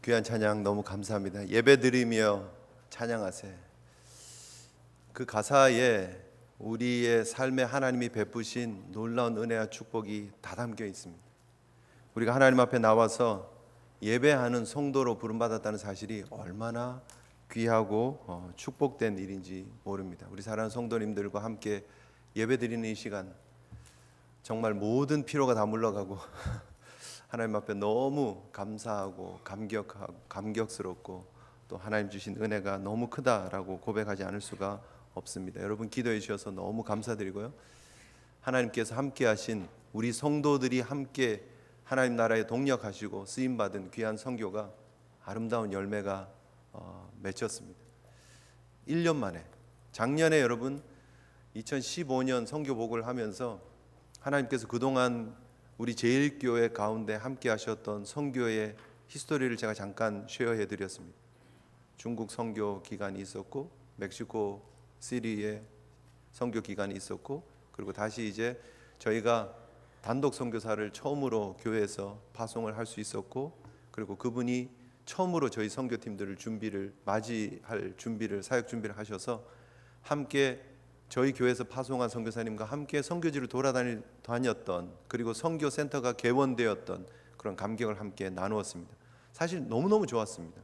귀한 찬양 너무 감사합니다. 예배드리며 찬양하세. 그 가사에 우리의 삶에 하나님이 베푸신 놀라운 은혜와 축복이 다 담겨 있습니다. 우리가 하나님 앞에 나와서 예배하는 성도로 부름받았다는 사실이 얼마나 귀하고 축복된 일인지 모릅니다. 우리 사랑하는 성도님들과 함께 예배드리는 이 시간, 정말 모든 피로가 다 물러가고 하나님 앞에 너무 감사하고 감격스럽고 또 하나님 주신 은혜가 너무 크다라고 고백하지 않을 수가 없습니다. 여러분 기도해 주셔서 너무 감사드리고요. 하나님께서 함께 하신 우리 성도들이 함께 하나님 나라에 동력하시고 쓰임받은 귀한 선교가 아름다운 열매가 맺혔습니다. 1년 만에, 작년에 여러분 2015년 선교복을 하면서 하나님께서 그동안 우리 제일교회 가운데 함께 하셨던 선교의 히스토리를 제가 잠깐 쉐어해 드렸습니다. 중국 선교 기간이 있었고, 멕시코 시리에 선교 기간이 있었고, 그리고 다시 이제 저희가 단독 선교사를 처음으로 교회에서 파송을 할 수 있었고, 그리고 그분이 처음으로 저희 선교팀들을 맞이할 준비를, 사역 준비를 하셔서 함께 저희 교회에서 파송한 선교사님과 함께 선교지를 돌아다녔던, 그리고 선교센터가 개원되었던 그런 감격을 함께 나누었습니다. 사실 너무너무 좋았습니다.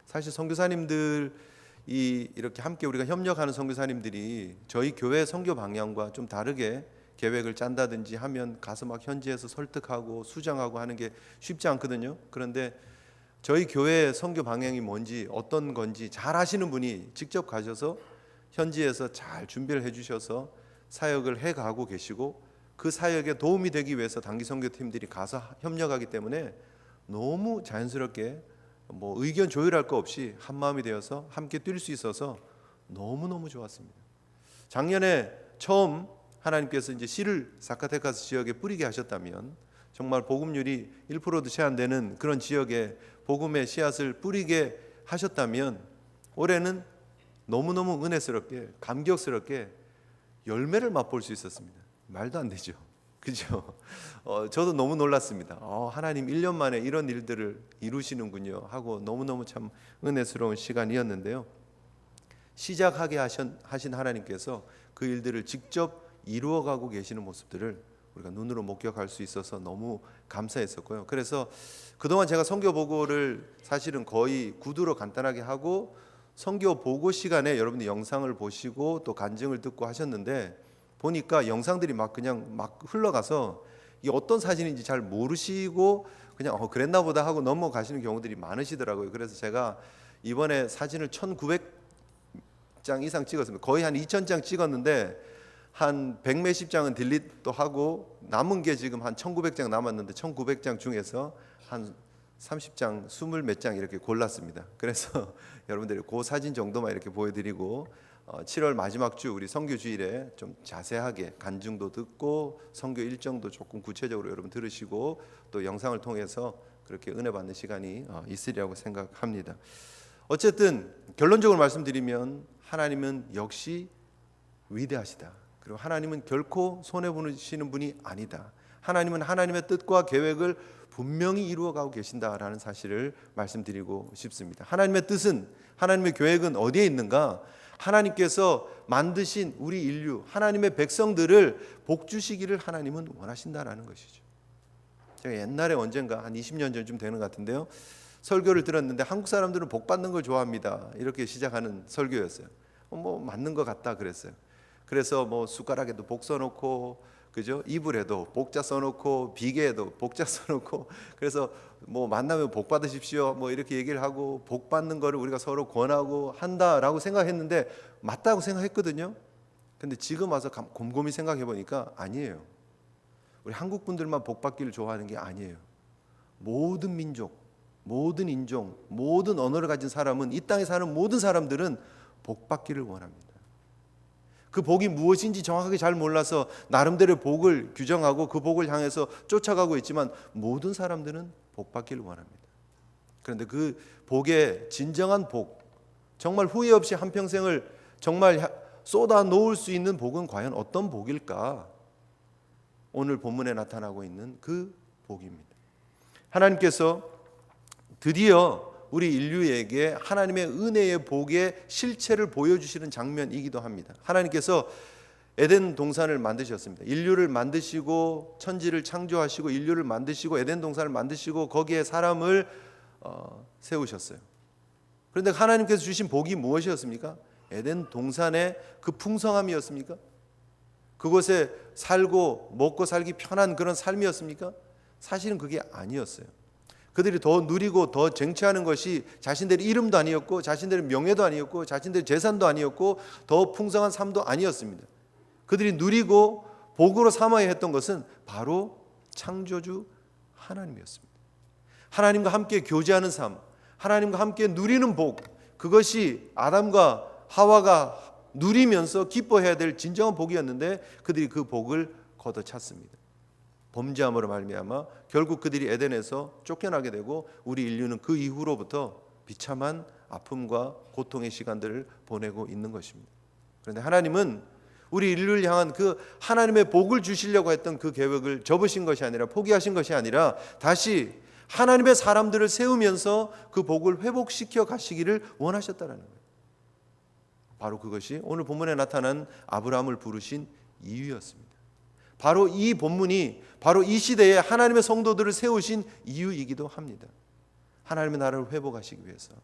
사실 선교사님들이 이렇게 함께 우리가 협력하는 선교사님들이 저희 교회 선교 방향과 좀 다르게 계획을 짠다든지 하면 가서 막 현지에서 설득하고 수정하고 하는 게 쉽지 않거든요. 그런데 저희 교회 선교 방향이 뭔지, 어떤 건지 잘 아시는 분이 직접 가셔서 현지에서 잘 준비를 해주셔서 사역을 해가고 계시고, 그 사역에 도움이 되기 위해서 단기 선교팀들이 가서 협력하기 때문에 너무 자연스럽게 의견 조율할 거 없이 한마음이 되어서 함께 뛸 수 있어서 너무너무 좋았습니다. 작년에 처음 하나님께서 이제 씨를 사카테카스 지역에 뿌리게 하셨다면, 정말 복음률이 1%도 채 안 되는 그런 지역에 복음의 씨앗을 뿌리게 하셨다면, 올해는 너무너무 은혜스럽게 감격스럽게 열매를 맛볼 수 있었습니다. 말도 안 되죠. 그죠? 저도 너무 놀랐습니다. 하나님 1년 만에 이런 일들을 이루시는군요 하고 너무너무 참 은혜스러운 시간이었는데요. 시작하게 하신 하나님께서 그 일들을 직접 이루어가고 계시는 모습들을 우리가 눈으로 목격할 수 있어서 너무 감사했었고요. 그래서 그동안 제가 선교 보고를 사실은 거의 구두로 간단하게 하고, 선교 보고 시간에 여러분들 영상을 보시고 또 간증을 듣고 하셨는데, 보니까 영상들이 그냥 흘러가서 이게 어떤 사진인지 잘 모르시고 그냥 그랬나 보다 하고 넘어가시는 경우들이 많으시더라고요. 그래서 제가 이번에 사진을 1900장 이상 찍었습니다. 거의 한 2000장 찍었는데 한 100몇십 장은 딜리트도 하고, 남은 게 지금 한 1900장 남았는데 1900장 중에서 한 30장, 20몇 장 이렇게 골랐습니다. 그래서 여러분들이 그 사진 정도만 이렇게 보여드리고, 7월 마지막 주 우리 선교 주일에 좀 자세하게 간증도 듣고 선교 일정도 조금 구체적으로 여러분 들으시고 또 영상을 통해서 그렇게 은혜 받는 시간이 있으리라고 생각합니다. 어쨌든 결론적으로 말씀드리면 하나님은 역시 위대하시다. 그리고 하나님은 결코 손해보시는 분이 아니다. 하나님은 하나님의 뜻과 계획을 분명히 이루어가고 계신다라는 사실을 말씀드리고 싶습니다. 하나님의 뜻은, 하나님의 계획은 어디에 있는가? 하나님께서 만드신 우리 인류, 하나님의 백성들을 복 주시기를 하나님은 원하신다라는 것이죠. 제가 옛날에 언젠가 한 20년 전쯤 되는 것 같은데요, 설교를 들었는데 한국 사람들은 복 받는 걸 좋아합니다 이렇게 시작하는 설교였어요. 맞는 것 같다 그랬어요. 그래서 숟가락에도 복 써놓고, 그죠? 이불에도 복자 써놓고, 비계에도 복자 써놓고, 그래서 만나면 복 받으십시오 이렇게 얘기를 하고, 복 받는 거를 우리가 서로 권하고 한다라고 생각했는데 맞다고 생각했거든요. 근데 지금 와서 곰곰이 생각해 보니까 아니에요. 우리 한국 분들만 복 받기를 좋아하는 게 아니에요. 모든 민족, 모든 인종, 모든 언어를 가진 사람은, 이 땅에 사는 모든 사람들은 복 받기를 원합니다. 그 복이 무엇인지 정확하게 잘 몰라서 나름대로 복을 규정하고 그 복을 향해서 쫓아가고 있지만, 모든 사람들은 복 받기를 원합니다. 그런데 그 복의 진정한 복, 정말 후회 없이 한평생을 정말 쏟아 놓을 수 있는 복은 과연 어떤 복일까? 오늘 본문에 나타나고 있는 그 복입니다. 하나님께서 드디어 우리 인류에게 하나님의 은혜의 복의 실체를 보여주시는 장면이기도 합니다. 하나님께서 에덴 동산을 만드셨습니다. 인류를 만드시고 천지를 창조하시고 인류를 만드시고 에덴 동산을 만드시고 거기에 사람을 세우셨어요. 그런데 하나님께서 주신 복이 무엇이었습니까? 에덴 동산의 그 풍성함이었습니까? 그곳에 살고 먹고 살기 편한 그런 삶이었습니까? 사실은 그게 아니었어요. 그들이 더 누리고 더 쟁취하는 것이 자신들의 이름도 아니었고 자신들의 명예도 아니었고 자신들의 재산도 아니었고 더 풍성한 삶도 아니었습니다. 그들이 누리고 복으로 삼아야 했던 것은 바로 창조주 하나님이었습니다. 하나님과 함께 교제하는 삶, 하나님과 함께 누리는 복, 그것이 아담과 하와가 누리면서 기뻐해야 될 진정한 복이었는데 그들이 그 복을 걷어찼습니다. 범죄함으로 말미암아 결국 그들이 에덴에서 쫓겨나게 되고 우리 인류는 그 이후로부터 비참한 아픔과 고통의 시간들을 보내고 있는 것입니다. 그런데 하나님은 우리 인류를 향한 그 하나님의 복을 주시려고 했던 그 계획을 접으신 것이 아니라 포기하신 것이 아니라 다시 하나님의 사람들을 세우면서 그 복을 회복시켜 가시기를 원하셨다는 거예요. 바로 그것이 오늘 본문에 나타난 아브라함을 부르신 이유였습니다. 바로 이 본문이 바로 이 시대에 하나님의 성도들을 세우신 이유이기도 합니다. 하나님의 나라를 회복하시기 위해서,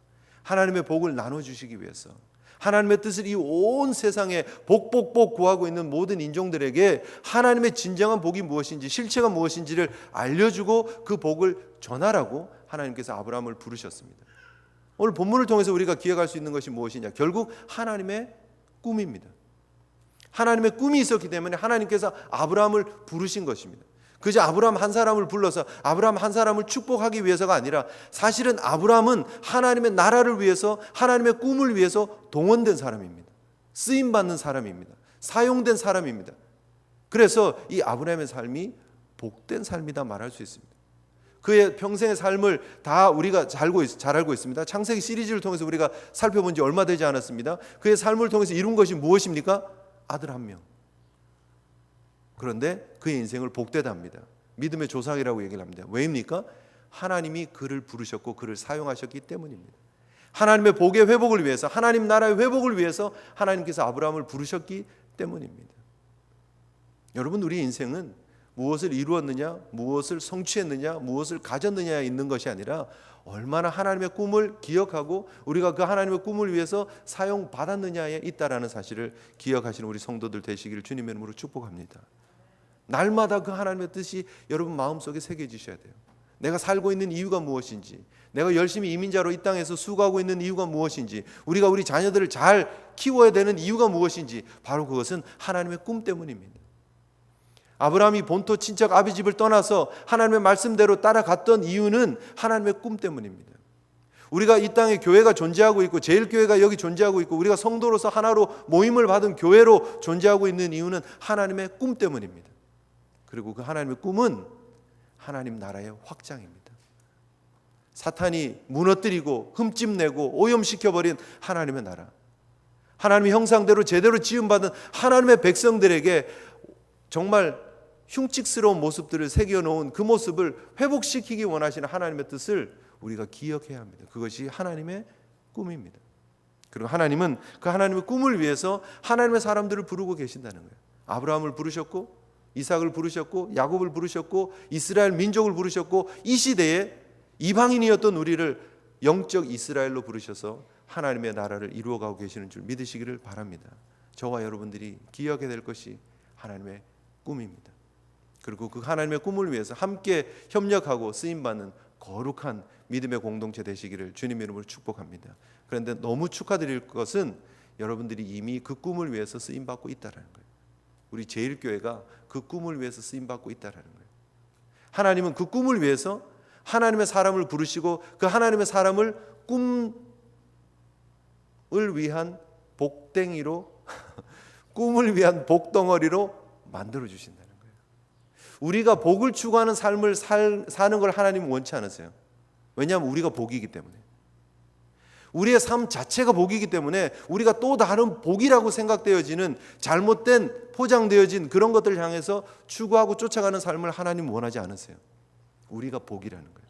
하나님의 복을 나눠주시기 위해서, 하나님의 뜻을 이 온 세상에 복복복 구하고 있는 모든 인종들에게 하나님의 진정한 복이 무엇인지, 실체가 무엇인지를 알려주고 그 복을 전하라고 하나님께서 아브라함을 부르셨습니다. 오늘 본문을 통해서 우리가 기억할 수 있는 것이 무엇이냐? 결국 하나님의 꿈입니다. 하나님의 꿈이 있었기 때문에 하나님께서 아브라함을 부르신 것입니다. 그저 아브라함 한 사람을 불러서 아브라함 한 사람을 축복하기 위해서가 아니라 사실은 아브라함은 하나님의 나라를 위해서, 하나님의 꿈을 위해서 동원된 사람입니다. 쓰임받는 사람입니다. 사용된 사람입니다. 그래서 이 아브라함의 삶이 복된 삶이다 말할 수 있습니다. 그의 평생의 삶을 다 우리가 잘 알고 있습니다. 창세기 시리즈를 통해서 우리가 살펴본 지 얼마 되지 않았습니다. 그의 삶을 통해서 이룬 것이 무엇입니까? 아들 한 명. 그런데 그의 인생을 복되다 합니다. 믿음의 조상이라고 얘기를 합니다. 왜입니까? 하나님이 그를 부르셨고 그를 사용하셨기 때문입니다. 하나님의 복의 회복을 위해서, 하나님 나라의 회복을 위해서 하나님께서 아브라함을 부르셨기 때문입니다. 여러분, 우리 인생은 무엇을 이루었느냐, 무엇을 성취했느냐, 무엇을 가졌느냐에 있는 것이 아니라 얼마나 하나님의 꿈을 기억하고 우리가 그 하나님의 꿈을 위해서 사용받았느냐에 있다라는 사실을 기억하시는 우리 성도들 되시기를 주님의 이름으로 축복합니다. 날마다 그 하나님의 뜻이 여러분 마음속에 새겨지셔야 돼요. 내가 살고 있는 이유가 무엇인지, 내가 열심히 이민자로 이 땅에서 수고하고 있는 이유가 무엇인지, 우리가 우리 자녀들을 잘 키워야 되는 이유가 무엇인지, 바로 그것은 하나님의 꿈 때문입니다. 아브라함이 본토 친척 아비 집을 떠나서 하나님의 말씀대로 따라갔던 이유는 하나님의 꿈 때문입니다. 우리가 이 땅에 교회가 존재하고 있고 제일교회가 여기 존재하고 있고 우리가 성도로서 하나로 모임을 받은 교회로 존재하고 있는 이유는 하나님의 꿈 때문입니다. 그리고 그 하나님의 꿈은 하나님 나라의 확장입니다. 사탄이 무너뜨리고 흠집내고 오염시켜버린 하나님의 나라, 하나님의 형상대로 제대로 지음받은 하나님의 백성들에게 정말 흉측스러운 모습들을 새겨놓은 그 모습을 회복시키기 원하시는 하나님의 뜻을 우리가 기억해야 합니다. 그것이 하나님의 꿈입니다. 그리고 하나님은 그 하나님의 꿈을 위해서 하나님의 사람들을 부르고 계신다는 거예요. 아브라함을 부르셨고 이삭을 부르셨고 야곱을 부르셨고 이스라엘 민족을 부르셨고 이 시대에 이방인이었던 우리를 영적 이스라엘로 부르셔서 하나님의 나라를 이루어가고 계시는 줄 믿으시기를 바랍니다. 저와 여러분들이 기억해야 될 것이 하나님의 꿈입니다. 그리고 그 하나님의 꿈을 위해서 함께 협력하고 쓰임받는 거룩한 믿음의 공동체 되시기를 주님 이름으로 축복합니다. 그런데 너무 축하드릴 것은 여러분들이 이미 그 꿈을 위해서 쓰임받고 있다는 거예요. 우리 제일교회가 그 꿈을 위해서 쓰임받고 있다는 거예요. 하나님은 그 꿈을 위해서 하나님의 사람을 부르시고 그 하나님의 사람을 꿈을 위한 복댕이로 꿈을 위한 복덩어리로 만들어 주신다는 거예요. 우리가 복을 추구하는 삶을 사는 걸 하나님은 원치 않으세요. 왜냐하면 우리가 복이기 때문에, 우리의 삶 자체가 복이기 때문에 우리가 또 다른 복이라고 생각되어지는 잘못된 포장되어진 그런 것들을 향해서 추구하고 쫓아가는 삶을 하나님은 원하지 않으세요. 우리가 복이라는 거예요.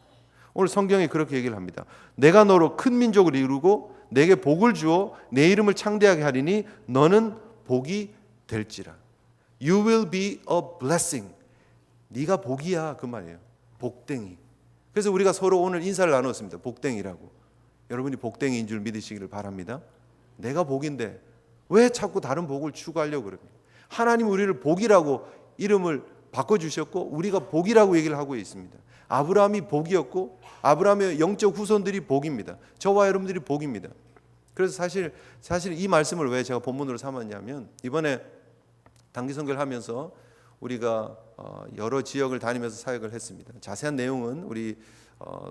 오늘 성경이 그렇게 얘기를 합니다. 내가 너로 큰 민족을 이루고 내게 복을 주어 내 이름을 창대하게 하리니 너는 복이 될지라. You will be a blessing. 네가 복이야 그 말이에요. 복댕이. 그래서 우리가 서로 오늘 인사를 나눴습니다. 복댕이라고. 여러분이 복댕이인 줄 믿으시기를 바랍니다. 내가 복인데 왜 자꾸 다른 복을 추구하려고 그럽니까? 하나님 우리를 복이라고 이름을 바꿔주셨고 우리가 복이라고 얘기를 하고 있습니다. 아브라함이 복이었고 아브라함의 영적 후손들이 복입니다. 저와 여러분들이 복입니다. 그래서 사실 이 말씀을 왜 제가 본문으로 삼았냐면 이번에 단기 선교를 하면서 우리가 여러 지역을 다니면서 사역을 했습니다. 자세한 내용은 우리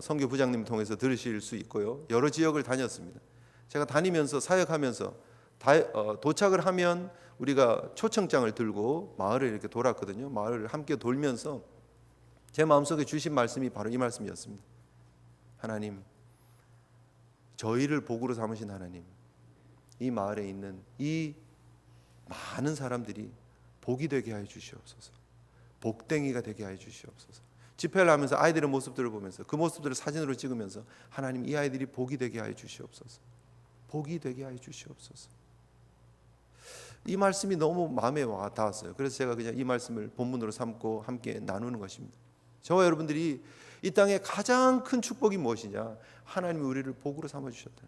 선교 부장님 통해서 들으실 수 있고요. 여러 지역을 다녔습니다. 제가 다니면서 사역하면서 도착을 하면 우리가 초청장을 들고 마을을 이렇게 돌았거든요. 마을을 함께 돌면서 제 마음속에 주신 말씀이 바로 이 말씀이었습니다. 하나님, 저희를 복으로 삼으신 하나님, 이 마을에 있는 이 많은 사람들이 복이 되게 하여 주시옵소서. 복댕이가 되게 하여 주시옵소서. 집회를 하면서 아이들의 모습들을 보면서 그 모습들을 사진으로 찍으면서 하나님 이 아이들이 복이 되게 하여 주시옵소서. 복이 되게 하여 주시옵소서. 이 말씀이 너무 마음에 와 닿았어요. 그래서 제가 그냥 이 말씀을 본문으로 삼고 함께 나누는 것입니다. 저와 여러분들이 이 땅의 가장 큰 축복이 무엇이냐? 하나님이 우리를 복으로 삼아주셨다.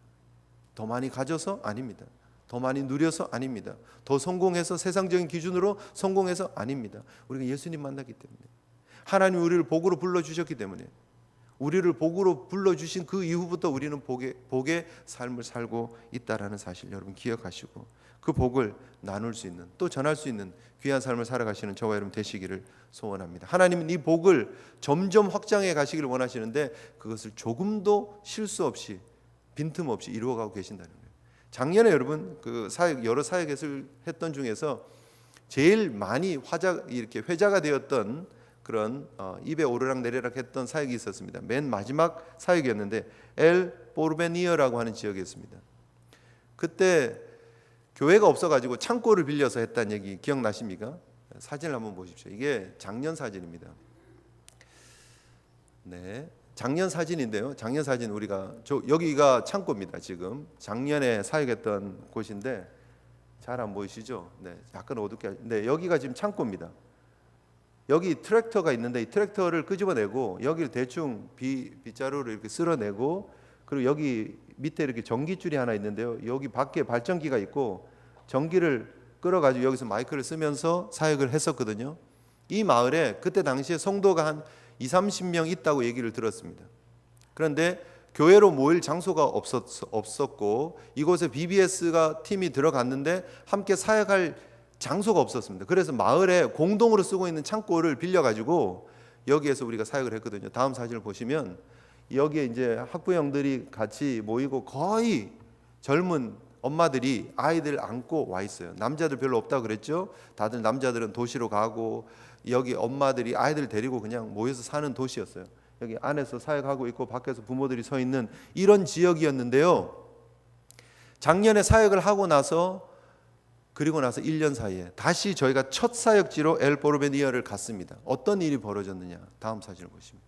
더 많이 가져서? 아닙니다. 더 많이 누려서? 아닙니다. 더 성공해서 세상적인 기준으로 성공해서? 아닙니다. 우리가 예수님 만났기 때문에, 하나님이 우리를 복으로 불러주셨기 때문에, 우리를 복으로 불러주신 그 이후부터 우리는 복의 삶을 살고 있다는 사실 여러분 기억하시고 그 복을 나눌 수 있는, 또 전할 수 있는 귀한 삶을 살아가시는 저와 여러분 되시기를 소원합니다. 하나님은 이 복을 점점 확장해 가시기를 원하시는데 그것을 조금도 실수 없이 빈틈없이 이루어가고 계신다는 거예요. 작년에 여러분 그 여러 사역을 했던 중에서 제일 많이 이렇게 회자가 되었던 그런 입에 오르락 내리락 했던 사역이 있었습니다. 맨 마지막 사역이었는데 엘 포르베니어라고 하는 지역이었습니다. 그때 교회가 없어가지고 창고를 빌려서 했다는 얘기 기억나십니까? 사진을 한번 보십시오. 이게 작년 사진입니다. 네, 작년 사진인데요. 작년 사진 여기가 창고입니다. 지금 작년에 사역했던 곳인데 잘 안 보이시죠? 네, 약간 어둡게. 네, 여기가 지금 창고입니다. 여기 트랙터가 있는데 이 트랙터를 끄집어내고 여기를 대충 빗자루를 이렇게 쓸어내고 그리고 여기 밑에 이렇게 전기줄이 하나 있는데요. 여기 밖에 발전기가 있고 전기를 끌어가지고 여기서 마이크를 쓰면서 사역을 했었거든요. 이 마을에 그때 당시에 성도가 한 20-30명 있다고 얘기를 들었습니다. 그런데 교회로 모일 장소가 없었고 이곳에 BBS가 팀이 들어갔는데 함께 사역할 장소가 없었습니다. 그래서 마을에 공동으로 쓰고 있는 창고를 빌려가지고 여기에서 우리가 사역을 했거든요. 다음 사진을 보시면 여기에 이제 학부형들이 같이 모이고 거의 젊은 엄마들이 아이들 안고 와 있어요. 남자들 별로 없다고 그랬죠. 다들 남자들은 도시로 가고 여기 엄마들이 아이들 데리고 그냥 모여서 사는 도시였어요. 여기 안에서 사역하고 있고 밖에서 부모들이 서 있는 이런 지역이었는데요. 작년에 사역을 하고 나서 그리고 나서 1년 사이에 다시 저희가 첫 사역지로 엘 포르베니어를 갔습니다. 어떤 일이 벌어졌느냐? 다음 사진을 보십니다.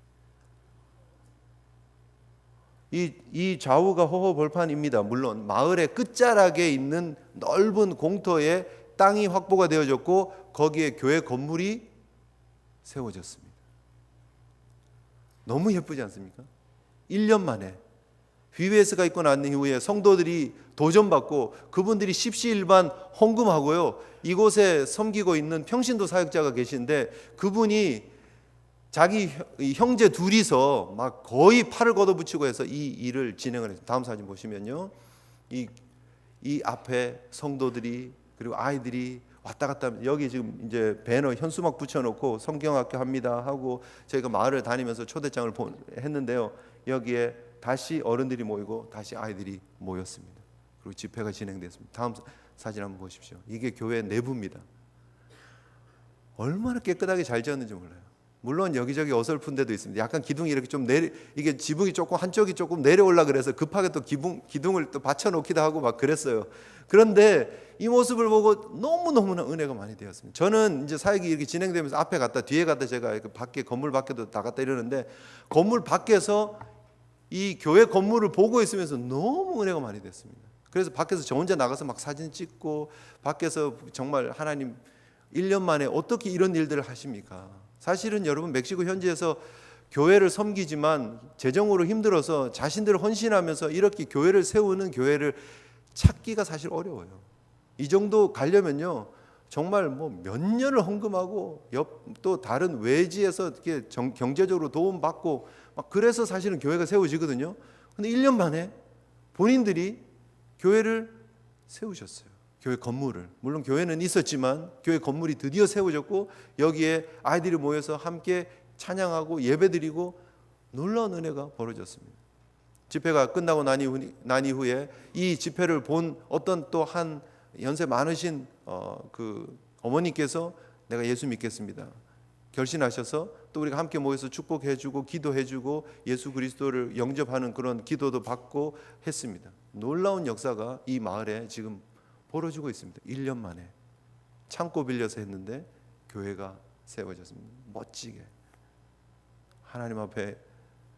이 좌우가 호허벌판입니다. 물론 마을의 끝자락에 있는 넓은 공터에 땅이 확보가 되어졌고 거기에 교회 건물이 세워졌습니다. 너무 예쁘지 않습니까? 1년 만에 VBS가 있고 난 이후에 성도들이 도전받고 그분들이 십시일반 헌금하고요. 이곳에 섬기고 있는 평신도 사역자가 계신데 그분이 자기 형제 둘이서 막 거의 팔을 걷어붙이고 해서 이 일을 진행을 했어요. 다음 사진 보시면요. 이 앞에 성도들이 그리고 아이들이 왔다 갔다 하면 여기 지금 이제 배너 현수막 붙여놓고 성경학교 합니다 하고 저희가 마을을 다니면서 초대장을 했는데요. 여기에 다시 어른들이 모이고 다시 아이들이 모였습니다. 그리고 집회가 진행됐습니다. 다음 사진 한번 보십시오. 이게 교회 내부입니다. 얼마나 깨끗하게 잘 지었는지 몰라요. 물론 여기저기 어설픈 데도 있습니다. 약간 기둥이 이렇게 좀 이게 지붕이 조금 한쪽이 조금 내려올라 그래서 급하게 또 기둥을 또 받쳐놓기도 하고 막 그랬어요. 그런데 이 모습을 보고 너무너무나 은혜가 많이 되었습니다. 저는 이제 사역이 이렇게 진행되면서 앞에 갔다 뒤에 갔다 제가 밖에 건물 밖에도 나갔다 이러는데 건물 밖에서 이 교회 건물을 보고 있으면서 너무 은혜가 많이 됐습니다. 그래서 밖에서 저 혼자 나가서 막 사진 찍고 밖에서 정말 하나님 1년 만에 어떻게 이런 일들을 하십니까? 사실은 여러분 멕시코 현지에서 교회를 섬기지만 재정으로 힘들어서 자신들을 헌신하면서 이렇게 교회를 세우는 교회를 찾기가 사실 어려워요. 이 정도 가려면요 정말 뭐 몇 년을 헌금하고 또 다른 외지에서 이렇게 경제적으로 도움받고 막 그래서 사실은 교회가 세워지거든요. 근데 1년 만에 본인들이 교회를 세우셨어요. 교회 건물을. 물론 교회는 있었지만 교회 건물이 드디어 세워졌고 여기에 아이들이 모여서 함께 찬양하고 예배드리고 놀라운 은혜가 벌어졌습니다. 집회가 끝나고 난 이후에 이 집회를 본 어떤 또 한 연세 많으신 그 어머니께서 내가 예수 믿겠습니다 결심하셔서 또 우리가 함께 모여서 축복해주고 기도해주고 예수 그리스도를 영접하는 그런 기도도 받고 했습니다. 놀라운 역사가 이 마을에 지금 벌어지고 있습니다. 1년 만에 창고 빌려서 했는데 교회가 세워졌습니다. 멋지게 하나님 앞에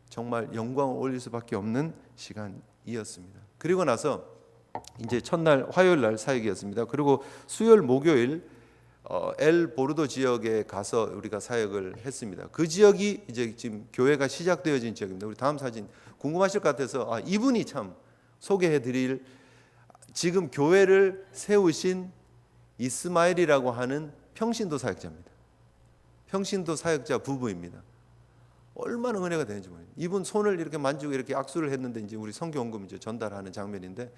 정말 영광을 올릴 수밖에 없는 시간이었습니다. 그리고 나서 이제 첫날 화요일 날 사역이었습니다. 그리고 수요일 목요일 엘 보르도 지역에 가서 우리가 사역을 했습니다. 그 지역이 이제 지금 교회가 시작되어진 지역입니다. 우리 다음 사진 궁금하실 것 같아서 이분이 참 소개해드릴 지금 교회를 세우신 이스마엘이라고 하는 평신도 사역자입니다. 평신도 사역자 부부입니다. 얼마나 은혜가 되는지 모르겠어요. 이분 손을 이렇게 만지고 이렇게 악수를 했는데 이제 우리 성경금 이제 전달하는 장면인데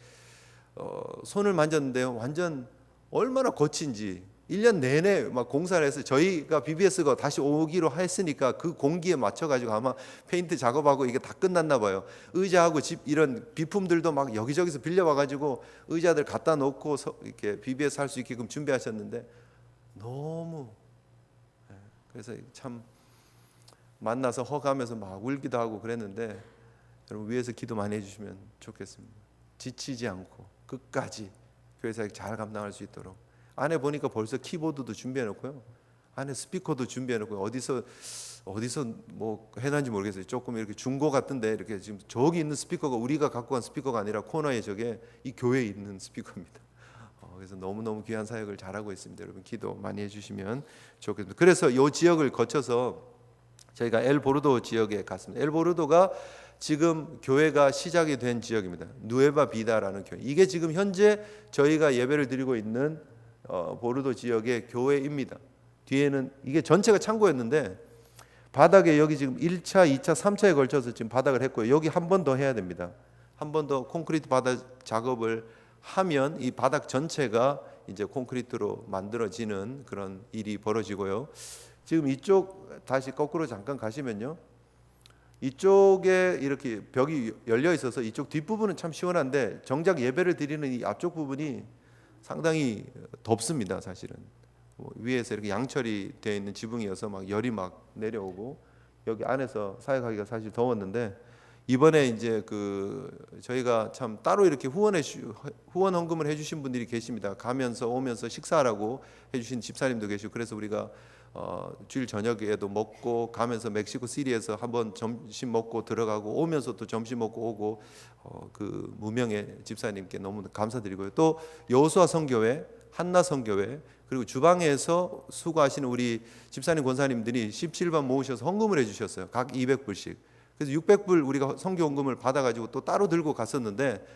손을 만졌는데요. 완전 얼마나 거친지 1년 내내 막 공사를 해서 저희가 BBS가 다시 오기로 했으니까 그 공기에 맞춰가지고 아마 페인트 작업하고 이게 다 끝났나 봐요. 의자하고 집 이런 비품들도 막 여기저기서 빌려와가지고 의자들 갖다 놓고 이렇게 BBS 할 수 있게끔 준비하셨는데 너무 그래서 참 만나서 허가하면서 막 울기도 하고 그랬는데 여러분 위에서 기도 많이 해주시면 좋겠습니다. 지치지 않고 끝까지 교회 사역 잘 감당할 수 있도록 안에 보니까 벌써 키보드도 준비해 놓고요. 안에 스피커도 준비해 놓고 어디서 뭐 해놨는지 모르겠어요. 조금 이렇게 중고 같은데 이렇게 지금 저기 있는 스피커가 우리가 갖고 간 스피커가 아니라 코너에 저게 이 교회에 있는 스피커입니다. 그래서 너무너무 귀한 사역을 잘하고 있습니다. 여러분 기도 많이 해주시면 좋겠습니다. 그래서 이 지역을 거쳐서 저희가 엘보르도 지역에 갔습니다. 엘보르도가 지금 교회가 시작이 된 지역입니다. 누에바 비다라는 교회. 이게 지금 현재 저희가 예배를 드리고 있는 보르도 지역의 교회입니다. 뒤에는 이게 전체가 창고였는데 바닥에 여기 지금 1차, 2차, 3차에 걸쳐서 지금 바닥을 했고요. 여기 한 번 더 해야 됩니다. 한 번 더 콘크리트 바닥 작업을 하면 이 바닥 전체가 이제 콘크리트로 만들어지는 그런 일이 벌어지고요. 지금 이쪽 다시 거꾸로 잠깐 가시면요. 이쪽에 이렇게 벽이 열려 있어서 이쪽 뒷부분은 참 시원한데 정작 예배를 드리는 이 앞쪽 부분이 상당히 덥습니다. 사실은 위에서 이렇게 양철이 되어 있는 지붕이어서 막 열이 막 내려오고 여기 안에서 사역하기가 사실 더웠는데 이번에 이제 저희가 참 따로 이렇게 후원 헌금을 해주신 분들이 계십니다. 가면서 오면서 식사하라고 해주신 집사님도 계시고 그래서 우리가 주일 저녁에도 먹고 가면서 멕시코 시리에서 한번 점심 먹고 들어가고 오면서 또 점심 먹고 오고 그 무명의 집사님께 너무 감사드리고요. 또 여호수아 성교회, 한나 성교회 그리고 주방에서 수고하시는 우리 집사님 권사님들이 17반 모으셔서 헌금을 해주셨어요. 각 200불씩. 그래서 600불 우리가 성교 헌금을 받아가지고 또 따로 들고 갔었는데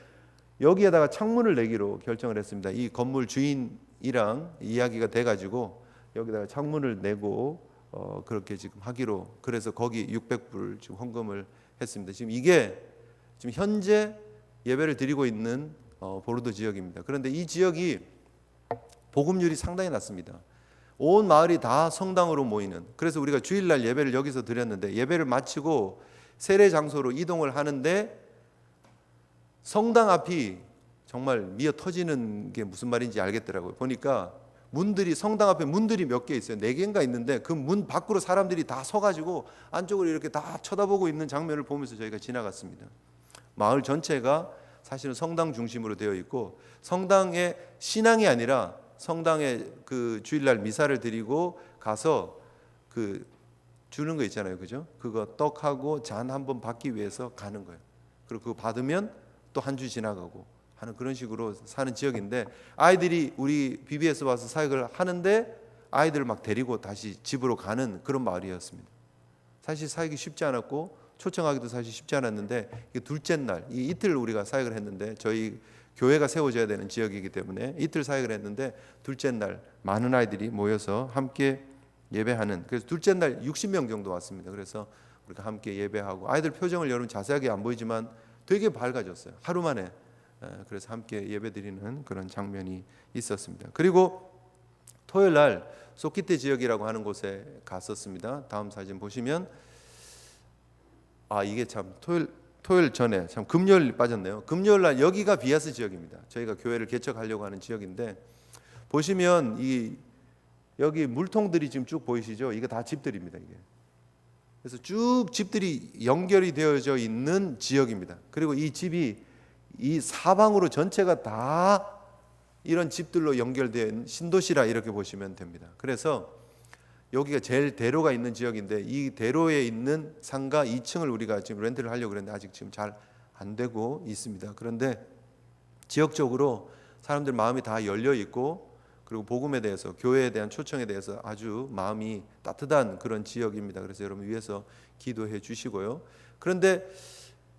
여기에다가 창문을 내기로 결정을 했습니다. 이 건물 주인이랑 이야기가 돼가지고 여기다가 창문을 내고 그렇게 지금 하기로 그래서 거기 600불 지금 헌금을 했습니다. 지금 이게 지금 현재 예배를 드리고 있는 보르도 지역입니다. 그런데 이 지역이 복음률이 상당히 낮습니다. 온 마을이 다 성당으로 모이는 그래서 우리가 주일날 예배를 여기서 드렸는데 예배를 마치고 세례 장소로 이동을 하는데 성당 앞이 정말 미어 터지는 게 무슨 말인지 알겠더라고요. 보니까 문들이 성당 앞에 문들이 몇 개 있어요. 4개인가 있는데 그 문 밖으로 사람들이 다 서가지고 안쪽으로 이렇게 다 쳐다보고 있는 장면을 보면서 저희가 지나갔습니다. 마을 전체가 사실은 성당 중심으로 되어 있고 성당의 신앙이 아니라 성당에 그 주일날 미사를 드리고 가서 그 주는 거 있잖아요, 그죠? 그거 떡하고 잔 한번 받기 위해서 가는 거예요. 그리고 그거 받으면 또 한 주 지나가고 하는 그런 식으로 사는 지역인데, 아이들이 우리 BBS 와서 사역을 하는데 아이들을 막 데리고 다시 집으로 가는 그런 마을이었습니다. 사실 사역이 쉽지 않았고 초청하기도 사실 쉽지 않았는데, 둘째 날 이 이틀 우리가 사역을 했는데, 저희 교회가 세워져야 되는 지역이기 때문에 이틀 사역을 했는데, 둘째 날 많은 아이들이 모여서 함께 예배하는, 그래서 둘째 날 60명 정도 왔습니다. 그래서 우리가 함께 예배하고, 아이들 표정을 여러분 자세하게 안 보이지만 되게 밝아졌어요, 하루 만에. 그래서 함께 예배드리는 그런 장면이 있었습니다. 그리고 토요일 날 소키테 지역이라고 하는 곳에 갔었습니다. 다음 사진 보시면, 이게 참 토요일 전에 참 금요일 빠졌네요. 금요일 날 여기가 비아스 지역입니다. 저희가 교회를 개척하려고 하는 지역인데, 보시면 여기 물통들이 지금 쭉 보이시죠? 이게 다 집들입니다. 이게. 그래서 쭉 집들이 연결이 되어져 있는 지역입니다. 그리고 이 집이 이 사방으로 전체가 다 이런 집들로 연결된 신도시라 이렇게 보시면 됩니다. 그래서 여기가 제일 대로가 있는 지역인데, 이 대로에 있는 상가 2층을 우리가 지금 렌트를 하려고 그랬는데 아직 지금 잘 안 되고 있습니다. 그런데 지역적으로 사람들 마음이 다 열려 있고, 그리고 복음에 대해서, 교회에 대한 초청에 대해서 아주 마음이 따뜻한 그런 지역입니다. 그래서 여러분 위해서 기도해 주시고요. 그런데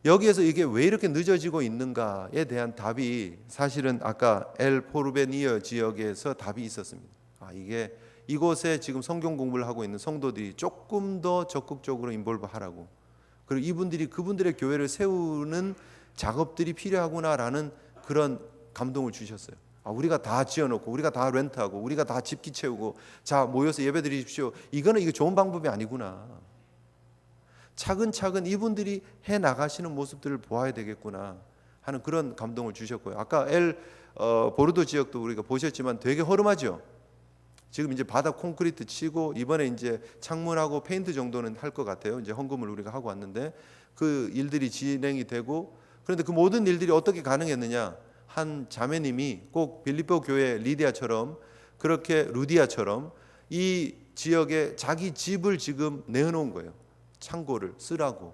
여기에서 이게 왜 이렇게 늦어지고 있는가에 대한 답이 사실은 아까 엘 포르베니어 지역에서 답이 있었습니다. 이게 이곳에 지금 성경 공부를 하고 있는 성도들이 조금 더 적극적으로 인볼브하라고, 그리고 이분들이 그분들의 교회를 세우는 작업들이 필요하구나라는 그런 감동을 주셨어요. 우리가 다 지어놓고, 우리가 다 렌트하고, 우리가 다 집기 채우고, 자 모여서 예배드리십시오, 이게 좋은 방법이 아니구나. 차근차근 이분들이 해 나가시는 모습들을 보아야 되겠구나 하는 그런 감동을 주셨고요. 아까 보르도 지역도 우리가 보셨지만 되게 허름하죠. 지금 이제 바닥 콘크리트 치고 이번에 이제 창문하고 페인트 정도는 할 것 같아요. 이제 헌금을 우리가 하고 왔는데 그 일들이 진행이 되고, 그런데 그 모든 일들이 어떻게 가능했느냐? 한 자매님이 꼭 빌립보 교회 리디아처럼, 그렇게 루디아처럼 이 지역에 자기 집을 지금 내어놓은 거예요. 창고를 쓰라고.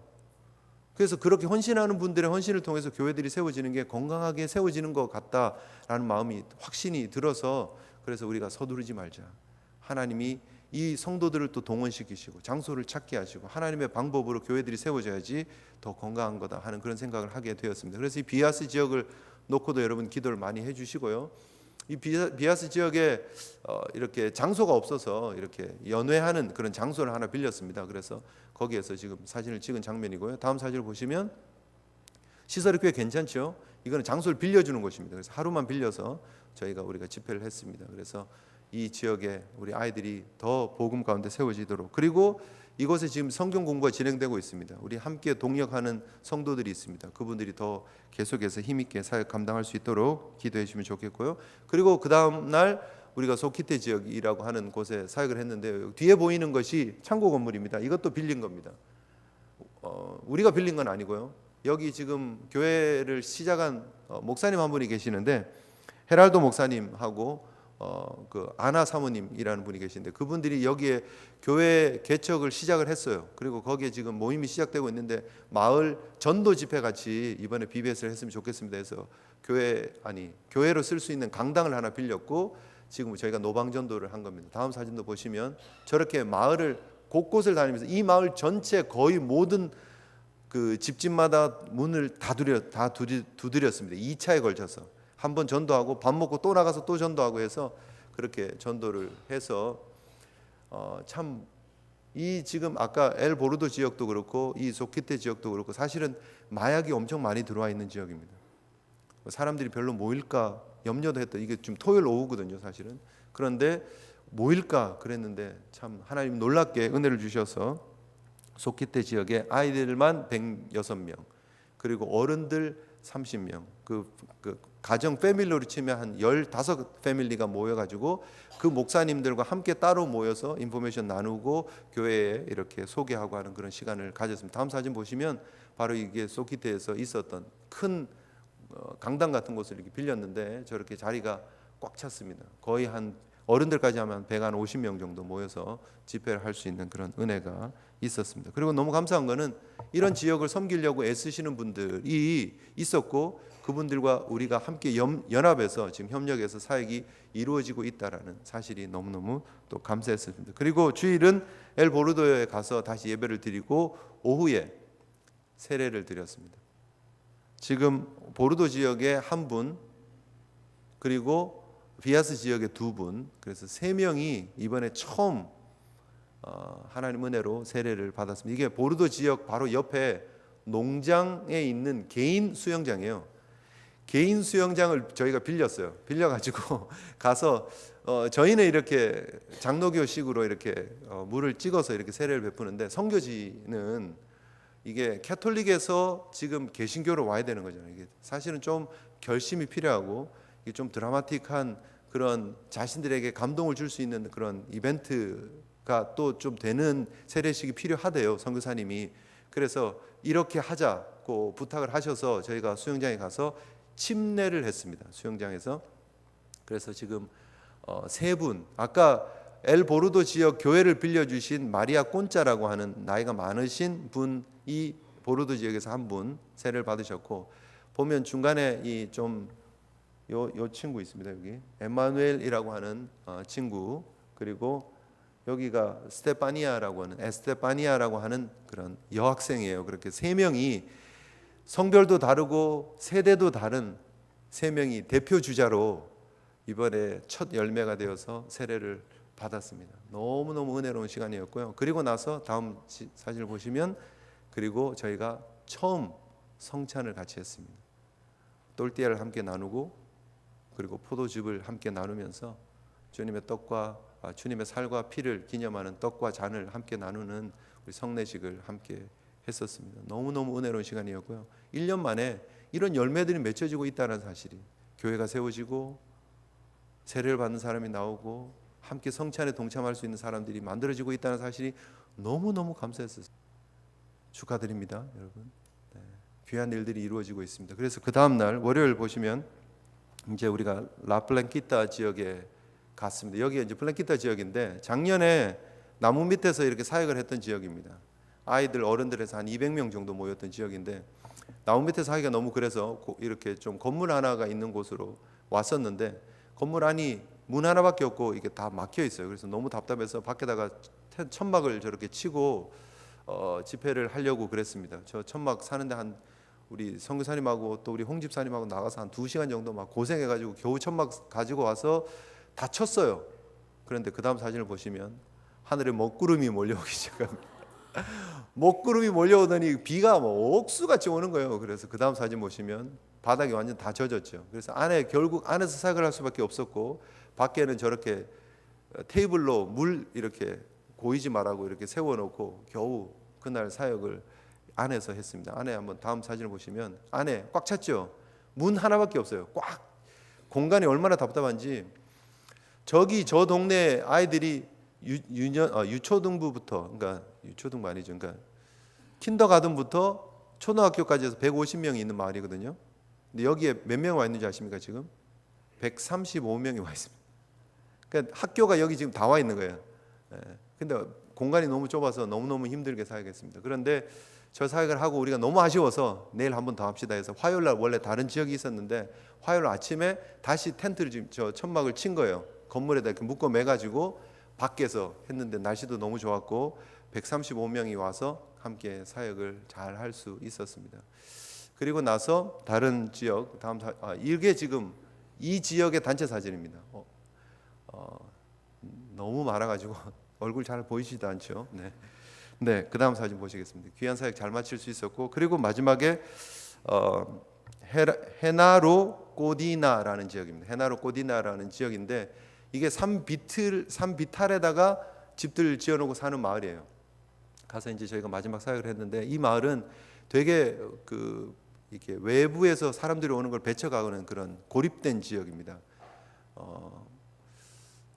그래서 그렇게 헌신하는 분들의 헌신을 통해서 교회들이 세워지는 게 건강하게 세워지는 것 같다라는 마음이 확신이 들어서, 그래서 우리가 서두르지 말자. 하나님이 이 성도들을 또 동원시키시고 장소를 찾게 하시고 하나님의 방법으로 교회들이 세워져야지 더 건강한 거다 하는 그런 생각을 하게 되었습니다. 그래서 이 비아스 지역을 놓고도 여러분 기도를 많이 해주시고요. 이 비아스 지역에 이렇게 장소가 없어서 이렇게 연회하는 그런 장소를 하나 빌렸습니다. 그래서 거기에서 지금 사진을 찍은 장면이고요. 다음 사진을 보시면 시설이 꽤 괜찮죠. 이거는 장소를 빌려주는 곳입니다. 그래서 하루만 빌려서 우리가 집회를 했습니다. 그래서 이 지역에 우리 아이들이 더 복음 가운데 세워지도록, 그리고 이곳에 지금 성경 공부가 진행되고 있습니다. 우리 함께 동역하는 성도들이 있습니다. 그분들이 더 계속해서 힘있게 사역 감당할 수 있도록 기도해 주시면 좋겠고요. 그리고 그 다음 날 우리가 소키테 지역이라고 하는 곳에 사역을 했는데, 뒤에 보이는 것이 창고 건물입니다. 이것도 빌린 겁니다. 우리가 빌린 건 아니고요. 여기 지금 교회를 시작한 목사님 한 분이 계시는데, 헤랄도 목사님하고 그 아나 사모님이라는 분이 계신데, 그분들이 여기에 교회 개척을 시작을 했어요. 그리고 거기에 지금 모임이 시작되고 있는데, 마을 전도 집회 같이 이번에 BBS를 했으면 좋겠습니다 해서 교회로 쓸 수 있는 강당을 하나 빌렸고, 지금 저희가 노방 전도를 한 겁니다. 다음 사진도 보시면 저렇게 마을을 곳곳을 다니면서 이 마을 전체 거의 모든 그 집집마다 문을 다 두드렸습니다. 2차에 걸쳐서 한번 전도하고 밥 먹고 또 나가서 또 전도하고 해서 그렇게 전도를 해서 참 이 지금 아까 엘 보르도 지역도 그렇고 이 소키테 지역도 그렇고 사실은 마약이 엄청 많이 들어와 있는 지역입니다. 사람들이 별로 모일까 염려도 했던, 이게 지금 토요일 오후거든요 사실은. 그런데 모일까 그랬는데 참 하나님 놀랍게 은혜를 주셔서 소키테 지역에 아이들만 106명, 그리고 어른들 30명, 그 가정 패밀리로 치면 한 15 패밀리가 모여가지고 그 목사님들과 함께 따로 모여서 인포메이션 나누고 교회에 이렇게 소개하고 하는 그런 시간을 가졌습니다. 다음 사진 보시면 바로 이게 소키테에서 있었던 큰 강당 같은 곳을 이렇게 빌렸는데 저렇게 자리가 꽉 찼습니다. 거의 한 어른들까지 하면 150명 정도 모여서 집회를 할 수 있는 그런 은혜가 있었습니다. 그리고 너무 감사한 거는 이런 지역을 섬기려고 애쓰시는 분들이 있었고 그분들과 우리가 함께 연합해서 지금 협력해서 사역이 이루어지고 있다라는 사실이 너무너무 또 감사했습니다. 그리고 주일은 엘보르도에 가서 다시 예배를 드리고 오후에 세례를 드렸습니다. 지금 보르도 지역에 한 분, 그리고 비아스 지역에 두 분, 그래서 세 명이 이번에 처음 하나님 은혜로 세례를 받았습니다. 이게 보르도 지역 바로 옆에 농장에 있는 개인 수영장이에요. 개인 수영장을 저희가 빌려가지고 가서 저희는 이렇게 장로교식으로 이렇게 물을 찍어서 이렇게 세례를 베푸는데 선교지는 이게 캐톨릭에서 지금 개신교로 와야 되는 거잖아요. 이게 사실은 좀 결심이 필요하고 이게 좀 드라마틱한 그런 자신들에게 감동을 줄 수 있는 그런 이벤트가 또 좀 되는 세례식이 필요하대요, 선교사님이. 그래서 이렇게 하자고 부탁을 하셔서 저희가 수영장에 가서 침례를 했습니다. 수영장에서. 그래서 지금 세 분, 아까 엘보르도 지역 교회를 빌려주신 마리아 꼰짜라고 하는 나이가 많으신 분이 보르도 지역에서 한 분 세례를 받으셨고, 보면 중간에 이 좀 요 친구 있습니다. 여기 에마누엘이라고 하는 친구, 그리고 여기가 스테파니아라고 하는 에스테파니아라고 하는 그런 여학생이에요. 그렇게 세 명이 성별도 다르고 세대도 다른 세 명이 대표 주자로 이번에 첫 열매가 되어서 세례를 받았습니다. 너무너무 은혜로운 시간이었고요. 그리고 나서 다음 사진을 보시면, 그리고 저희가 처음 성찬을 같이 했습니다. 똘띠아를 함께 나누고, 그리고 포도즙을 함께 나누면서 주님의 떡과 주님의 살과 피를 기념하는 떡과 잔을 함께 나누는 우리 성례식을 함께 했었습니다. 너무너무 은혜로운 시간이었고요. 1년 만에 이런 열매들이 맺혀지고 있다는 사실이, 교회가 세워지고 세례를 받는 사람이 나오고 함께 성찬에 동참할 수 있는 사람들이 만들어지고 있다는 사실이 너무너무 감사했어요. 축하드립니다, 여러분. 네, 귀한 일들이 이루어지고 있습니다. 그래서 그 다음 날 월요일 보시면 이제 우리가 라플랭키타 지역에 갔습니다. 여기 이제 플랭키타 지역인데 작년에 나무 밑에서 이렇게 사역을 했던 지역입니다. 아이들 어른들에서 한 200명 정도 모였던 지역인데, 나무 밑에서 하기가 너무 그래서 이렇게 좀 건물 하나가 있는 곳으로 왔었는데, 건물 안이 문 하나밖에 없고 이게 다 막혀 있어요. 그래서 너무 답답해서 밖에다가 천막을 저렇게 치고 집회를 하려고 그랬습니다. 저 천막 사는데 한 우리 선교사님하고 또 우리 홍 집사님하고 나가서 한 2시간 정도 막 고생해가지고 겨우 천막 가지고 와서 다 쳤어요. 그런데 그 다음 사진을 보시면 하늘에 먹구름이 몰려오기 시작합니다. 먹구름이 몰려오더니 비가 뭐 옥수같이 오는 거예요. 그래서 그 다음 사진 보시면 바닥이 완전 다 젖었죠. 그래서 결국 안에서 사역을 할 수밖에 없었고, 밖에는 저렇게 테이블로 물 이렇게 고이지 말라고 이렇게 세워놓고 겨우 그날 사역을 안에서 했습니다. 안에 한번 다음 사진을 보시면 안에 꽉 찼죠. 문 하나밖에 없어요. 꽉. 공간이 얼마나 답답한지. 저기 저 동네 아이들이 유초등부부터, 그러니까 유초등부 아니죠, 그러니까 킨더가든부터 초등학교까지 해서 150명이 있는 마을이거든요. 근데 여기에 몇 명 와 있는지 아십니까? 지금 135명이 와 있습니다. 그러니까 학교가 여기 지금 다 와 있는 거예요. 근데 공간이 너무 좁아서 너무너무 힘들게 사역했습니다. 그런데 저 사역을 하고 우리가 너무 아쉬워서 내일 한 번 더 합시다 해서 화요일 날 원래 다른 지역이 있었는데 화요일 아침에 다시 텐트를 지금 저 천막을 친 거예요. 건물에다 이렇게 묶어 매가지고 밖에서 했는데 날씨도 너무 좋았고 135명이 와서 함께 사역을 잘 할 수 있었습니다. 그리고 나서 다른 지역, 이게 지금 이 지역의 단체 사진입니다. 너무 많아가지고 얼굴 잘 보이지도 않죠. 네, 그 다음 사진 보시겠습니다. 귀한 사역 잘 마칠 수 있었고, 그리고 마지막에 헤나로 꼬디나라는 지역입니다. 헤나로 꼬디나라는 지역인데 이게 산비탈에다가 집들 지어놓고 사는 마을이에요. 가서 이제 저희가 마지막 사역을 했는데, 이 마을은 되게 이렇게 외부에서 사람들이 오는 걸 배척하는 그런 고립된 지역입니다.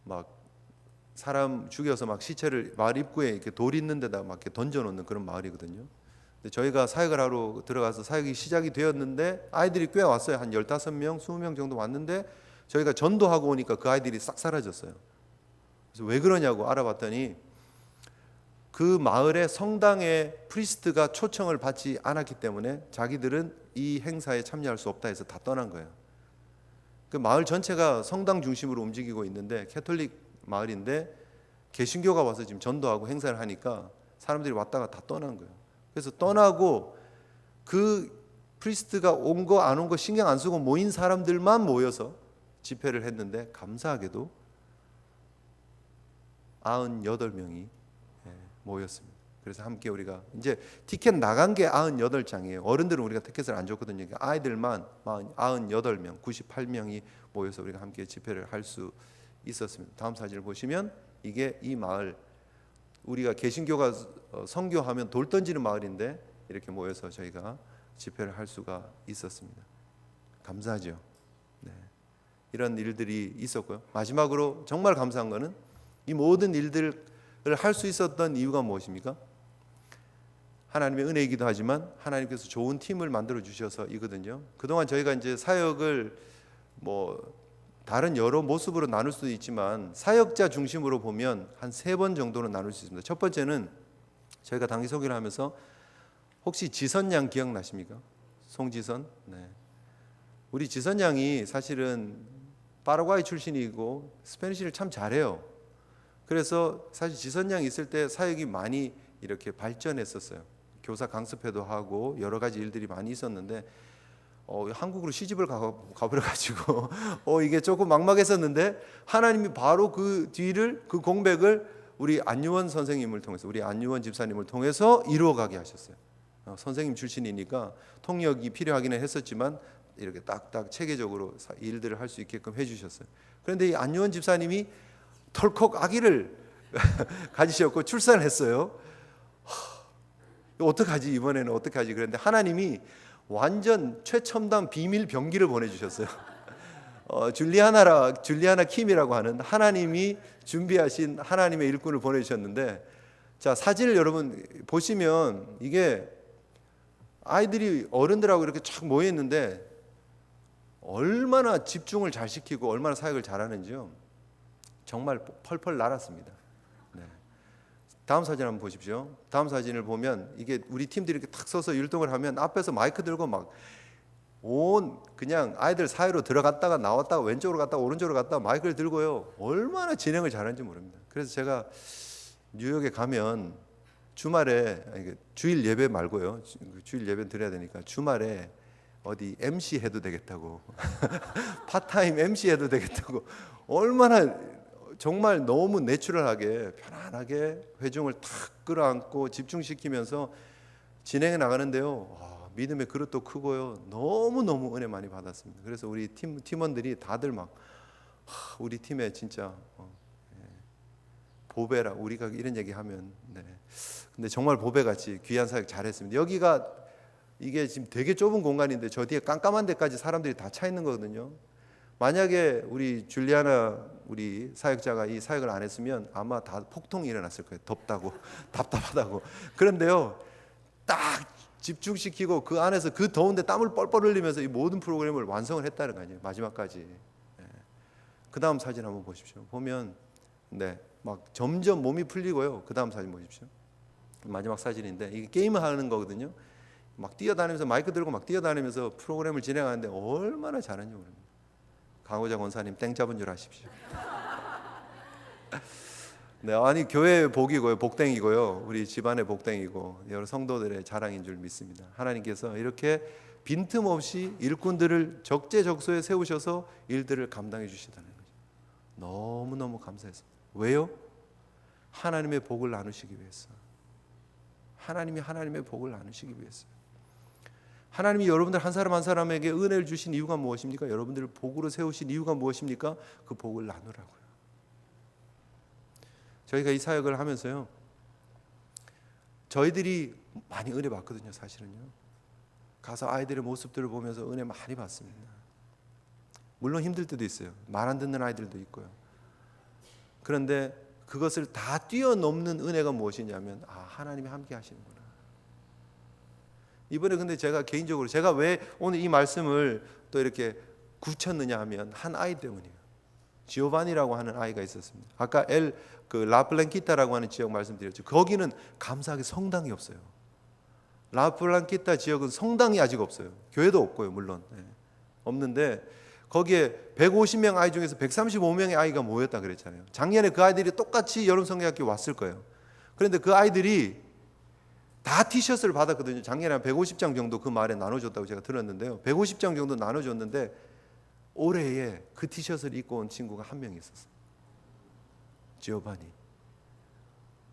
막 사람 죽여서 막 시체를 마을 입구에 이렇게 돌 있는 데다 막 이렇게 던져놓는 그런 마을이거든요. 근데 저희가 사역을 하러 들어가서 사역이 시작이 되었는데 아이들이 꽤 왔어요. 한 15명, 20명 정도 왔는데 저희가 전도하고 오니까 그 아이들이 싹 사라졌어요. 그래서 왜 그러냐고 알아봤더니 그 마을의 성당에 프리스트가 초청을 받지 않았기 때문에 자기들은 이 행사에 참여할 수 없다 해서 다 떠난 거예요. 그 마을 전체가 성당 중심으로 움직이고 있는데 캐톨릭 마을인데 개신교가 와서 지금 전도하고 행사를 하니까 사람들이 왔다가 다 떠난 거예요. 그래서 떠나고 그 프리스트가 온 거 안 온 거 신경 안 쓰고 모인 사람들만 모여서 집회를 했는데 감사하게도 98명이 모였습니다. 그래서 함께 우리가 이제 티켓 나간 게 98장이에요. 어른들은 우리가 티켓을 안 줬거든요. 아이들만 98명, 98명이 모여서 우리가 함께 집회를 할 수 있었습니다. 다음 사진을 보시면 이게 이 마을, 우리가 개신교가 선교하면 돌 던지는 마을인데 이렇게 모여서 저희가 집회를 할 수가 있었습니다. 감사하죠. 네. 이런 일들이 있었고요. 마지막으로 정말 감사한 거는 이 모든 일들을 할 수 있었던 이유가 무엇입니까? 하나님의 은혜이기도 하지만 하나님께서 좋은 팀을 만들어 주셔서이거든요. 그동안 저희가 이제 사역을 다른 여러 모습으로 나눌 수도 있지만 사역자 중심으로 보면 한 3번 정도는 나눌 수 있습니다. 첫 번째는 저희가 단기 소개를 하면서 혹시 지선 양 기억나십니까? 송지선. 네. 우리 지선 양이 사실은 파라과이 출신이고 스페니쉬를 참 잘해요. 그래서 사실 지선 양이 있을 때 사역이 많이 이렇게 발전했었어요. 교사 강습회도 하고 여러 가지 일들이 많이 있었는데 한국으로 시집을 가버려가지고 이게 조금 막막했었는데 하나님이 바로 그 뒤를 그 공백을 우리 안유원 선생님을 통해서 우리 안유원 집사님을 통해서 이루어가게 하셨어요. 선생님 출신이니까 통역이 필요하기는 했었지만 이렇게 딱딱 체계적으로 일들을 할 수 있게끔 해주셨어요. 그런데 이 안유원 집사님이 털컥 아기를 가지셨고 출산을 했어요. 어떡하지 이번에는 어떡하지 그런데 하나님이 완전 최첨단 비밀 병기를 보내주셨어요. 줄리아나 킴이라고 하는 하나님이 준비하신 하나님의 일꾼을 보내주셨는데, 자 사진을 여러분 보시면 이게 아이들이 어른들하고 이렇게 쫙 모여 있는데 얼마나 집중을 잘 시키고 얼마나 사역을 잘하는지요. 정말 펄펄 날았습니다. 네. 다음 사진 한번 보십시오. 다음 사진을 보면 이게 우리 팀들이 이렇게 탁 서서 율동을 하면 앞에서 마이크 들고 막 그냥 아이들 사이로 들어갔다가 나왔다가 왼쪽으로 갔다가 오른쪽으로 갔다가 마이크를 들고요. 얼마나 진행을 잘하는지 모릅니다. 그래서 제가 뉴욕에 가면 주말에 주일 예배 말고요. 주일 예배 드려야 되니까 주말에 어디 MC 해도 되겠다고 파타임 MC 해도 되겠다고 얼마나 정말 너무 내추럴하게 편안하게 회중을 탁 끌어안고 집중시키면서 진행해 나가는데요. 믿음의 그릇도 크고요. 너무너무 은혜 많이 받았습니다. 그래서 우리 팀원들이 다들 막 우리 팀에 진짜 보배라 우리가 이런 얘기하면 근데 정말 보배같이 귀한 사역 잘했습니다. 여기가 이게 지금 되게 좁은 공간인데 저 뒤에 깜깜한 데까지 사람들이 다 차 있는 거거든요. 만약에 우리 줄리아나 우리 사역자가 이 사역을 안 했으면 아마 다 폭동이 일어났을 거예요. 덥다고 답답하다고. 그런데요 딱 집중시키고 그 안에서 그 더운데 땀을 뻘뻘 흘리면서 이 모든 프로그램을 완성을 했다는 거 아니에요. 마지막까지. 그 다음 사진 한번 보십시오. 보면 막 점점 몸이 풀리고요. 그 다음 사진 보십시오. 마지막 사진인데 이게 게임을 하는 거거든요. 막 뛰어다니면서 마이크 들고 막 뛰어다니면서 프로그램을 진행하는데 얼마나 잘하는지 모릅니다. 강호자 권사님 땡 잡은 줄 아십시오. 네, 아니 교회의 복이고요, 복땡이고요, 우리 집안의 복땡이고 여러 성도들의 자랑인 줄 믿습니다. 하나님께서 이렇게 빈틈없이 일꾼들을 적재적소에 세우셔서 일들을 감당해 주시다는 거죠. 너무너무 감사했습니다. 왜요? 하나님의 복을 나누시기 위해서. 하나님이 하나님의 복을 나누시기 위해서. 하나님이 여러분들 한 사람 한 사람에게 은혜를 주신 이유가 무엇입니까? 여러분들을 복으로 세우신 이유가 무엇입니까? 그 복을 나누라고요. 저희가 이 사역을 하면서요, 저희들이 많이 은혜 받거든요. 사실은요, 가서 아이들의 모습들을 보면서 은혜 많이 받습니다. 물론 힘들 때도 있어요. 말 안 듣는 아이들도 있고요. 그런데 그것을 다 뛰어넘는 은혜가 무엇이냐면 하나님이 함께 하시는구나. 이번에 근데 제가 개인적으로 왜 오늘 이 말씀을 또 이렇게 굳혔느냐 하면 한 아이 때문이에요. 지오바니라고 하는 아이가 있었습니다. 아까 라플란키타라고 하는 지역 말씀드렸죠. 거기는 감사하게 성당이 없어요. 라플란키타 지역은 성당이 아직 없어요. 교회도 없고요, 물론. 없는데 거기에 150명 아이 중에서 135명의 아이가 모였다 그랬잖아요. 작년에 그 아이들이 똑같이 여름성경학교 왔을 거예요. 그런데 그 아이들이 다 티셔츠를 받았거든요. 작년에 한 150장 정도 그 말에 나눠줬다고 제가 들었는데요. 150장 정도 나눠줬는데 올해에 그 티셔츠를 입고 온 친구가 한 명 있었어요. 지오바니.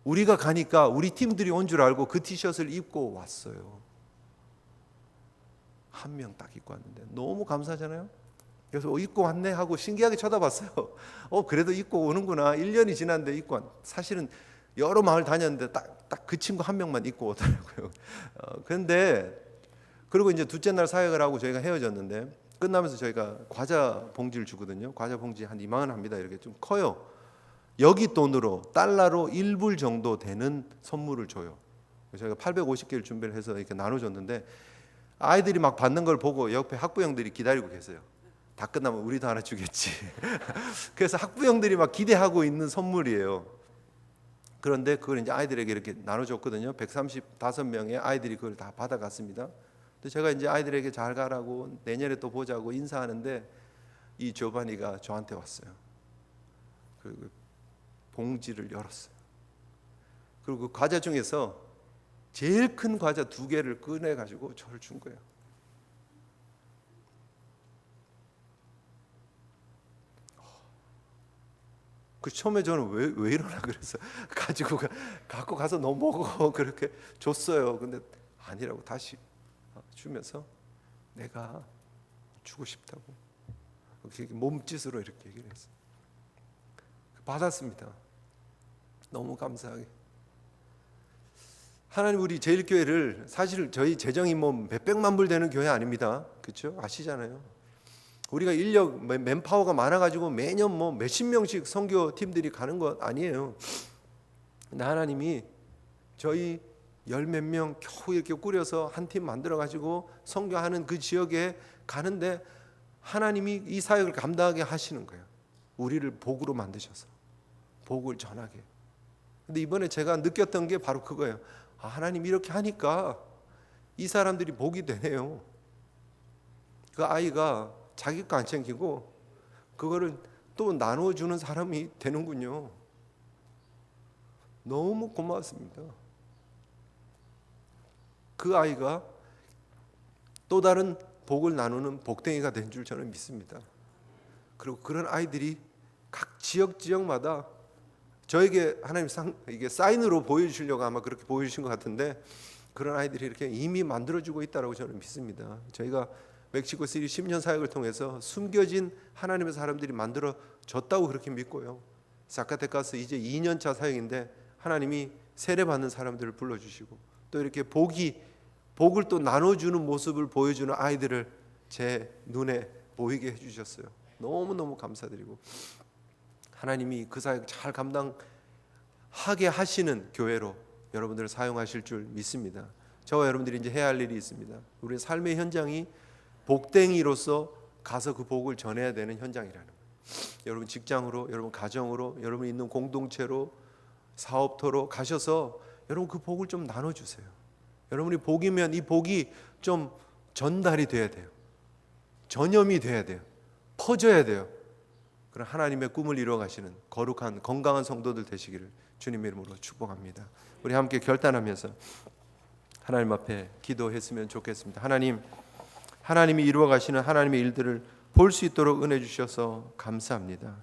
우리가 가니까 우리 팀들이 온 줄 알고 그 티셔츠를 입고 왔어요. 한 명 딱 입고 왔는데 너무 감사하잖아요. 그래서 입고 왔네 하고 신기하게 쳐다봤어요. 그래도 입고 오는구나. 1년이 지났는데 입고 왔. 사실은 여러 마을 다녔는데 딱 그 친구 한 명만 입고 오더라고요. 그런데 그리고 이제 둘째 날 사역을 하고 저희가 헤어졌는데 끝나면서 저희가 과자 봉지를 주거든요. 과자 봉지 한 2만 원 합니다. 이렇게 좀 커요. 여기 돈으로 달러로 1불 정도 되는 선물을 줘요. 저희가 850개를 준비를 해서 이렇게 나눠줬는데 아이들이 막 받는 걸 보고 옆에 학부형들이 기다리고 계세요. 다 끝나면 우리도 하나 주겠지. 그래서 학부형들이 막 기대하고 있는 선물이에요. 그런데 그걸 이제 아이들에게 이렇게 나눠줬거든요. 135명의 아이들이 그걸 다 받아갔습니다. 제가 이제 아이들에게 잘 가라고 내년에 또 보자고 인사하는데 이 조바니가 저한테 왔어요. 그리고 봉지를 열었어요. 그리고 그 과자 중에서 제일 큰 과자 2개를 꺼내 가지고 저를 준 거예요. 그 처음에 저는 왜 이러나 그래서 갖고 가서 너 먹어 그렇게 줬어요. 근데 아니라고 다시 주면서 내가 주고 싶다고 몸짓으로 이렇게 얘기를 했어요. 받았습니다. 너무 감사하게. 하나님 우리 제일교회를 사실 저희 재정이 뭐 몇백만 불 되는 교회 아닙니다. 그렇죠? 아시잖아요. 우리가 인력 맨파워가 많아가지고 매년 뭐 몇십 명씩 선교팀들이 가는 것 아니에요. 근데 하나님이 저희 열 몇 명 겨우 이렇게 꾸려서 한 팀 만들어가지고 선교하는 그 지역에 가는데 하나님이 이 사역을 감당하게 하시는 거예요. 우리를 복으로 만드셔서 복을 전하게. 근데 이번에 제가 느꼈던 게 바로 그거예요. 하나님 이렇게 하니까 이 사람들이 복이 되네요. 그 아이가 자기 거 안 챙기고 그거를 또 나눠주는 사람이 되는군요. 너무 고맙습니다. 그 아이가 또 다른 복을 나누는 복댕이가 된 줄 저는 믿습니다. 그리고 그런 아이들이 각 지역마다 저에게 하나님 이게 사인으로 보여주시려고 아마 그렇게 보여주신 것 같은데 그런 아이들이 이렇게 이미 만들어주고 있다고 저는 믿습니다. 저희가 멕시코시티 10년 사역을 통해서 숨겨진 하나님의 사람들이 만들어졌다고 그렇게 믿고요. 사카테카스 이제 2년차 사역인데 하나님이 세례받는 사람들을 불러주시고 또 이렇게 복을 또 나눠주는 모습을 보여주는 아이들을 제 눈에 보이게 해주셨어요. 너무너무 감사드리고 하나님이 그 사역 잘 감당하게 하시는 교회로 여러분들을 사용하실 줄 믿습니다. 저와 여러분들이 이제 해야 할 일이 있습니다. 우리의 삶의 현장이 복댕이로서 가서 그 복을 전해야 되는 현장이라는 거예요. 여러분 직장으로, 여러분 가정으로, 여러분 있는 공동체로, 사업터로 가셔서 여러분 그 복을 좀 나눠주세요. 여러분이 복이면 이 복이 좀 전달이 돼야 돼요. 전염이 돼야 돼요. 퍼져야 돼요. 그런 하나님의 꿈을 이루어가시는 거룩한 건강한 성도들 되시기를 주님의 이름으로 축복합니다. 우리 함께 결단하면서 하나님 앞에 기도했으면 좋겠습니다. 하나님이 이루어가시는 하나님의 일들을 볼 수 있도록 은혜 주셔서 감사합니다.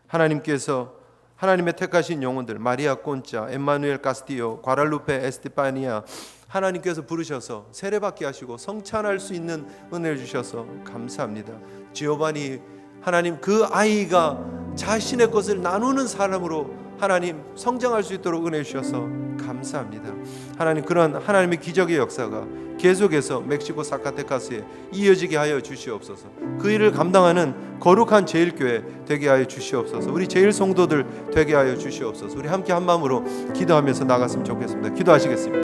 하나님께서 하나님의 택하신 영혼들 마리아 꼰짜, 엠마누엘 카스티오, 과랄루페 에스티파니아 하나님께서 부르셔서 세례받게 하시고 성찬할 수 있는 은혜를 주셔서 감사합니다. 지오바니 하나님 그 아이가 자신의 것을 나누는 사람으로 하나님 성장할 수 있도록 은혜 주셔서 감사합니다. 하나님 그런 하나님의 기적의 역사가 계속해서 멕시코 사카테카스에 이어지게 하여 주시옵소서. 그 일을 감당하는 거룩한 제일교회 되게 하여 주시옵소서. 우리 제일 성도들 되게 하여 주시옵소서. 우리 함께 한 마음으로 기도하면서 나갔으면 좋겠습니다. 기도하시겠습니다.